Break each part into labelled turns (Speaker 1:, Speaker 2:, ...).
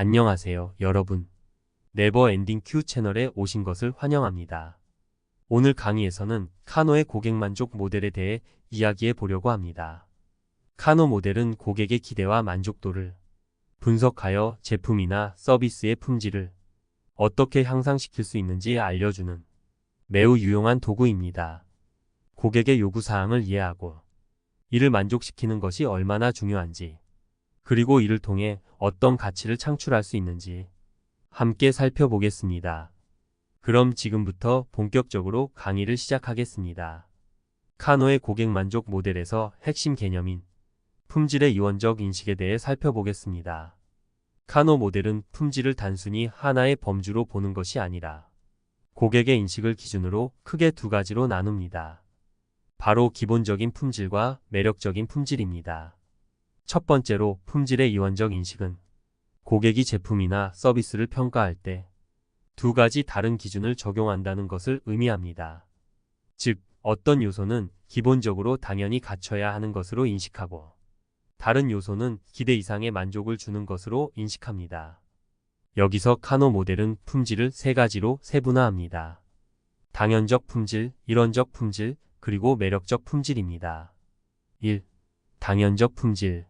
Speaker 1: 안녕하세요, 여러분. 네버엔딩 Q 채널에 오신 것을 환영합니다. 오늘 강의에서는 카노의 고객 만족 모델에 대해 이야기해 보려고 합니다. 카노 모델은 고객의 기대와 만족도를 분석하여 제품이나 서비스의 품질을 어떻게 향상시킬 수 있는지 알려주는 매우 유용한 도구입니다. 고객의 요구사항을 이해하고 이를 만족시키는 것이 얼마나 중요한지, 그리고 이를 통해 어떤 가치를 창출할 수 있는지 함께 살펴보겠습니다. 그럼 지금부터 본격적으로 강의를 시작하겠습니다. 카노의 고객 만족 모델에서 핵심 개념인 품질의 이원적 인식에 대해 살펴보겠습니다. 카노 모델은 품질을 단순히 하나의 범주로 보는 것이 아니라 고객의 인식을 기준으로 크게 두 가지로 나눕니다. 바로 기본적인 품질과 매력적인 품질입니다. 첫 번째로 품질의 이원적 인식은 고객이 제품이나 서비스를 평가할 때 두 가지 다른 기준을 적용한다는 것을 의미합니다. 즉, 어떤 요소는 기본적으로 당연히 갖춰야 하는 것으로 인식하고, 다른 요소는 기대 이상의 만족을 주는 것으로 인식합니다. 여기서 카노 모델은 품질을 세 가지로 세분화합니다. 당연적 품질, 일원적 품질, 그리고 매력적 품질입니다. 1. 당연적 품질.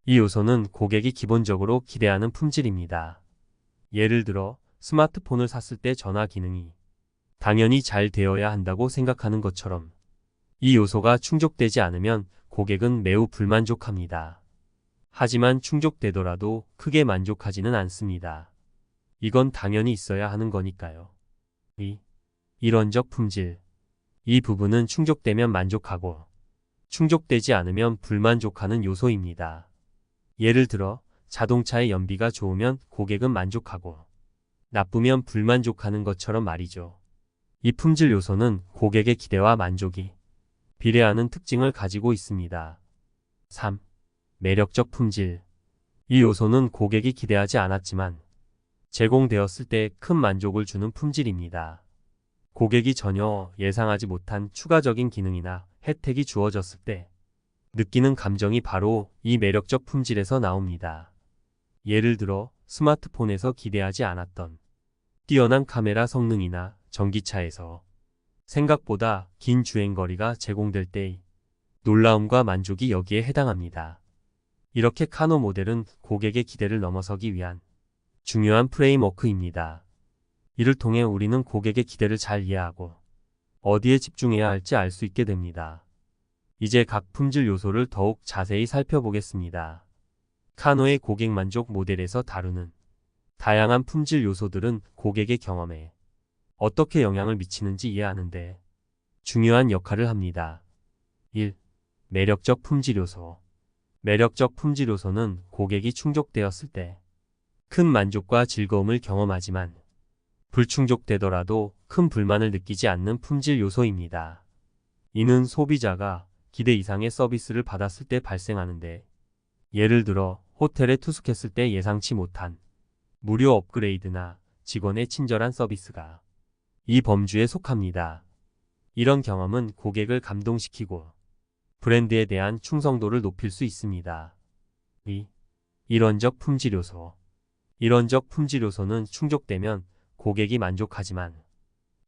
Speaker 1: 이 요소는 고객이 기본적으로 기대하는 품질입니다. 예를 들어, 스마트폰을 샀을 때 전화 기능이 당연히 잘 되어야 한다고 생각하는 것처럼, 이 요소가 충족되지 않으면 고객은 매우 불만족합니다. 하지만 충족되더라도 크게 만족하지는 않습니다. 이건 당연히 있어야 하는 거니까요. 2. 일원적 품질. 이 부분은 충족되면 만족하고, 충족되지 않으면 불만족하는 요소입니다. 예를 들어, 자동차의 연비가 좋으면 고객은 만족하고, 나쁘면 불만족하는 것처럼 말이죠. 이 품질 요소는 고객의 기대와 만족이 비례하는 특징을 가지고 있습니다. 3. 매력적 품질. 이 요소는 고객이 기대하지 않았지만 제공되었을 때 큰 만족을 주는 품질입니다. 고객이 전혀 예상하지 못한 추가적인 기능이나 혜택이 주어졌을 때 느끼는 감정이 바로 이 매력적 품질에서 나옵니다. 예를 들어, 스마트폰에서 기대하지 않았던 뛰어난 카메라 성능이나 전기차에서 생각보다 긴 주행거리가 제공될 때의 놀라움과 만족이 여기에 해당합니다. 이렇게 카노 모델은 고객의 기대를 넘어서기 위한 중요한 프레임워크입니다. 이를 통해 우리는 고객의 기대를 잘 이해하고 어디에 집중해야 할지 알 수 있게 됩니다. 이제 각 품질 요소를 더욱 자세히 살펴보겠습니다. 카노의 고객 만족 모델에서 다루는 다양한 품질 요소들은 고객의 경험에 어떻게 영향을 미치는지 이해하는데 중요한 역할을 합니다. 1. 매력적 품질 요소. 매력적 품질 요소는 고객이 충족되었을 때 큰 만족과 즐거움을 경험하지만 불충족되더라도 큰 불만을 느끼지 않는 품질 요소입니다. 이는 소비자가 기대 이상의 서비스를 받았을 때 발생하는데, 예를 들어 호텔에 투숙했을 때 예상치 못한 무료 업그레이드나 직원의 친절한 서비스가 이 범주에 속합니다. 이런 경험은 고객을 감동시키고 브랜드에 대한 충성도를 높일 수 있습니다. 2. 일원적 품질 요소. 일원적 품질 요소는 충족되면 고객이 만족하지만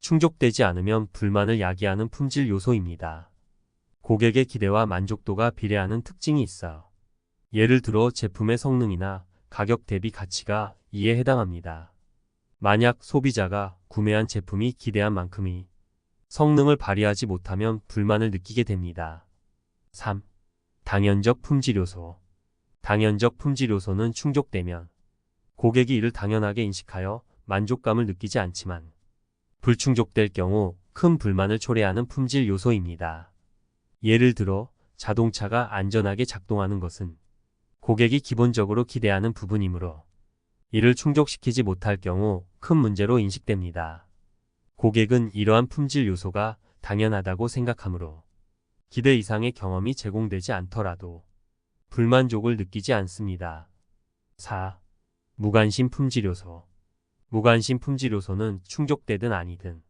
Speaker 1: 충족되지 않으면 불만을 야기하는 품질 요소입니다. 고객의 기대와 만족도가 비례하는 특징이 있어요. 예를 들어 제품의 성능이나 가격 대비 가치가 이에 해당합니다. 만약 소비자가 구매한 제품이 기대한 만큼의 성능을 발휘하지 못하면 불만을 느끼게 됩니다. 3. 당연적 품질 요소. 당연적 품질 요소는 충족되면 고객이 이를 당연하게 인식하여 만족감을 느끼지 않지만 불충족될 경우 큰 불만을 초래하는 품질 요소입니다. 예를 들어 자동차가 안전하게 작동하는 것은 고객이 기본적으로 기대하는 부분이므로 이를 충족시키지 못할 경우 큰 문제로 인식됩니다. 고객은 이러한 품질 요소가 당연하다고 생각하므로 기대 이상의 경험이 제공되지 않더라도 불만족을 느끼지 않습니다. 4. 무관심 품질 요소. 무관심 품질 요소는 충족되든 아니든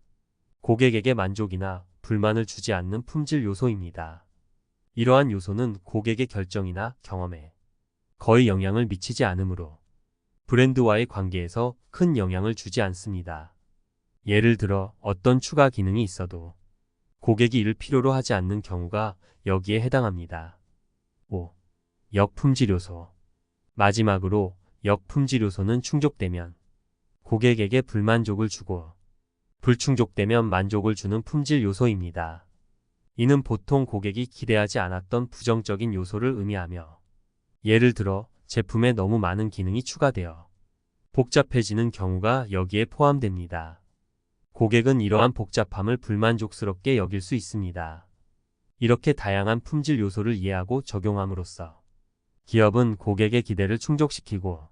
Speaker 1: 고객에게 만족이나 불만을 주지 않는 품질 요소입니다. 이러한 요소는 고객의 결정이나 경험에 거의 영향을 미치지 않으므로 브랜드와의 관계에서 큰 영향을 주지 않습니다. 예를 들어 어떤 추가 기능이 있어도 고객이 이를 필요로 하지 않는 경우가 여기에 해당합니다. 5. 역품질 요소. 마지막으로 역품질 요소는 충족되면 고객에게 불만족을 주고 불충족되면 만족을 주는 품질 요소입니다. 이는 보통 고객이 기대하지 않았던 부정적인 요소를 의미하며 예를 들어 제품에 너무 많은 기능이 추가되어 복잡해지는 경우가 여기에 포함됩니다. 고객은 이러한 복잡함을 불만족스럽게 여길 수 있습니다. 이렇게 다양한 품질 요소를 이해하고 적용함으로써 기업은 고객의 기대를 충족시키고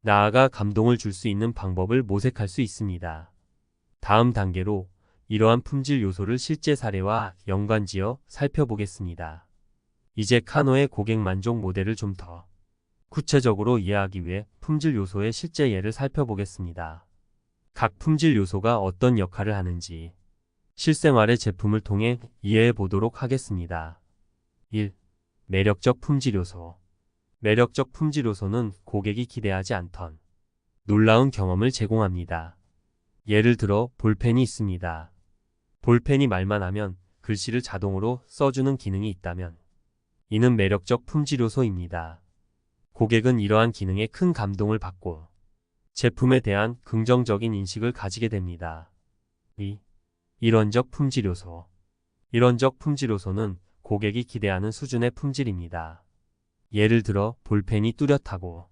Speaker 1: 나아가 감동을 줄 수 있는 방법을 모색할 수 있습니다. 다음 단계로 이러한 품질 요소를 실제 사례와 연관지어 살펴보겠습니다. 이제 카노의 고객 만족 모델을 좀 더 구체적으로 이해하기 위해 품질 요소의 실제 예를 살펴보겠습니다. 각 품질 요소가 어떤 역할을 하는지 실생활의 제품을 통해 이해해 보도록 하겠습니다. 1. 매력적 품질 요소. 매력적 품질 요소는 고객이 기대하지 않던 놀라운 경험을 제공합니다. 예를 들어 볼펜이 있습니다. 볼펜이 말만 하면 글씨를 자동으로 써주는 기능이 있다면 이는 매력적 품질 요소입니다. 고객은 이러한 기능에 큰 감동을 받고 제품에 대한 긍정적인 인식을 가지게 됩니다. 2. 일원적 품질 요소. 일원적 품질 요소는 고객이 기대하는 수준의 품질입니다. 예를 들어 볼펜이 뚜렷하고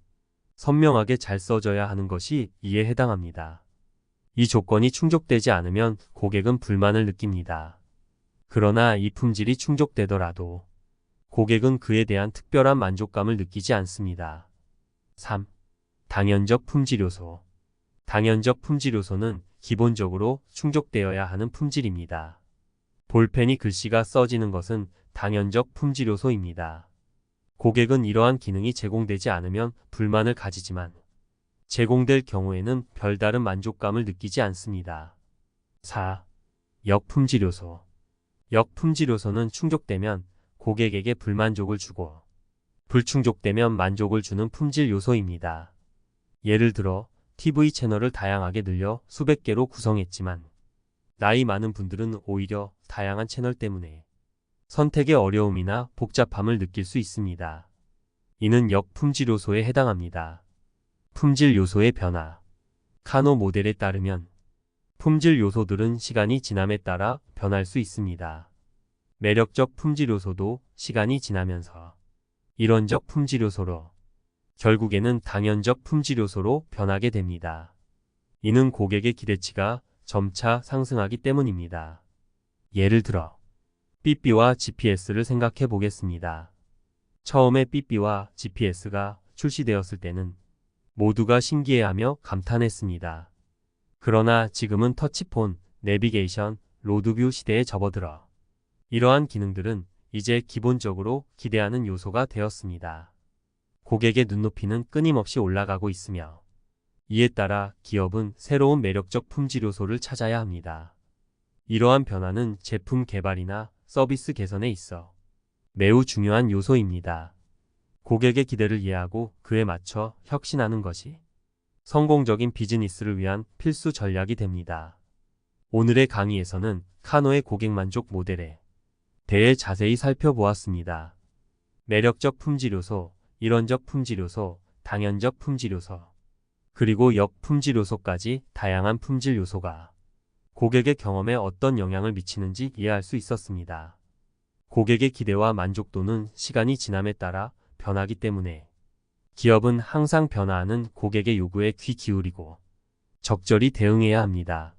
Speaker 1: 선명하게 잘 써져야 하는 것이 이에 해당합니다. 이 조건이 충족되지 않으면 고객은 불만을 느낍니다. 그러나 이 품질이 충족되더라도 고객은 그에 대한 특별한 만족감을 느끼지 않습니다. 3. 당연적 품질 요소. 당연적 품질 요소는 기본적으로 충족되어야 하는 품질입니다. 볼펜이 글씨가 써지는 것은 당연적 품질 요소입니다. 고객은 이러한 기능이 제공되지 않으면 불만을 가지지만 제공될 경우에는 별다른 만족감을 느끼지 않습니다. 4. 역품질 요소. 역품질 요소는 충족되면 고객에게 불만족을 주고 불충족되면 만족을 주는 품질 요소입니다. 예를 들어 TV 채널을 다양하게 늘려 수백 개로 구성했지만 나이 많은 분들은 오히려 다양한 채널 때문에 선택의 어려움이나 복잡함을 느낄 수 있습니다. 이는 역품질 요소에 해당합니다. 품질 요소의 변화. 카노 모델에 따르면 품질 요소들은 시간이 지남에 따라 변할 수 있습니다. 매력적 품질 요소도 시간이 지나면서 일원적 품질 요소로 결국에는 당연적 품질 요소로 변하게 됩니다. 이는 고객의 기대치가 점차 상승하기 때문입니다. 예를 들어 삐삐와 GPS를 생각해 보겠습니다. 처음에 삐삐와 GPS가 출시되었을 때는 모두가 신기해하며 감탄했습니다. 그러나 지금은 터치폰, 내비게이션, 로드뷰 시대에 접어들어 이러한 기능들은 이제 기본적으로 기대하는 요소가 되었습니다. 고객의 눈높이는 끊임없이 올라가고 있으며 이에 따라 기업은 새로운 매력적 품질 요소를 찾아야 합니다. 이러한 변화는 제품 개발이나 서비스 개선에 있어 매우 중요한 요소입니다. 고객의 기대를 이해하고 그에 맞춰 혁신하는 것이 성공적인 비즈니스를 위한 필수 전략이 됩니다. 오늘의 강의에서는 카노의 고객 만족 모델에 대해 자세히 살펴보았습니다. 매력적 품질 요소, 일원적 품질 요소, 당연적 품질 요소, 그리고 역품질 요소까지 다양한 품질 요소가 고객의 경험에 어떤 영향을 미치는지 이해할 수 있었습니다. 고객의 기대와 만족도는 시간이 지남에 따라 변하기 때문에 기업은 항상 변화하는 고객의 요구에 귀 기울이고 적절히 대응해야 합니다.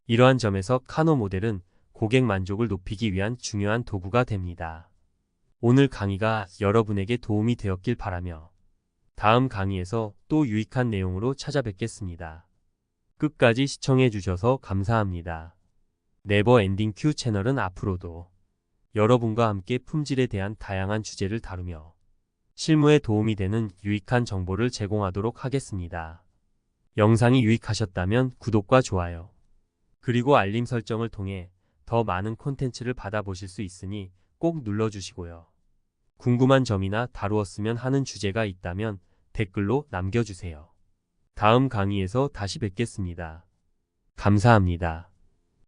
Speaker 1: 이러한 점에서 카노 모델은 고객 만족을 높이기 위한 중요한 도구가 됩니다. 오늘 강의가 여러분에게 도움이 되었길 바라며 다음 강의에서 또 유익한 내용으로 찾아뵙겠습니다. 끝까지 시청해 주셔서 감사합니다. 네버엔딩 큐 채널은 앞으로도 여러분과 함께 품질에 대한 다양한 주제를 다루며 실무에 도움이 되는 유익한 정보를 제공하도록 하겠습니다. 영상이 유익하셨다면 구독과 좋아요, 그리고 알림 설정을 통해 더 많은 콘텐츠를 받아보실 수 있으니 꼭 눌러주시고요. 궁금한 점이나 다루었으면 하는 주제가 있다면 댓글로 남겨주세요. 다음 강의에서 다시 뵙겠습니다. 감사합니다.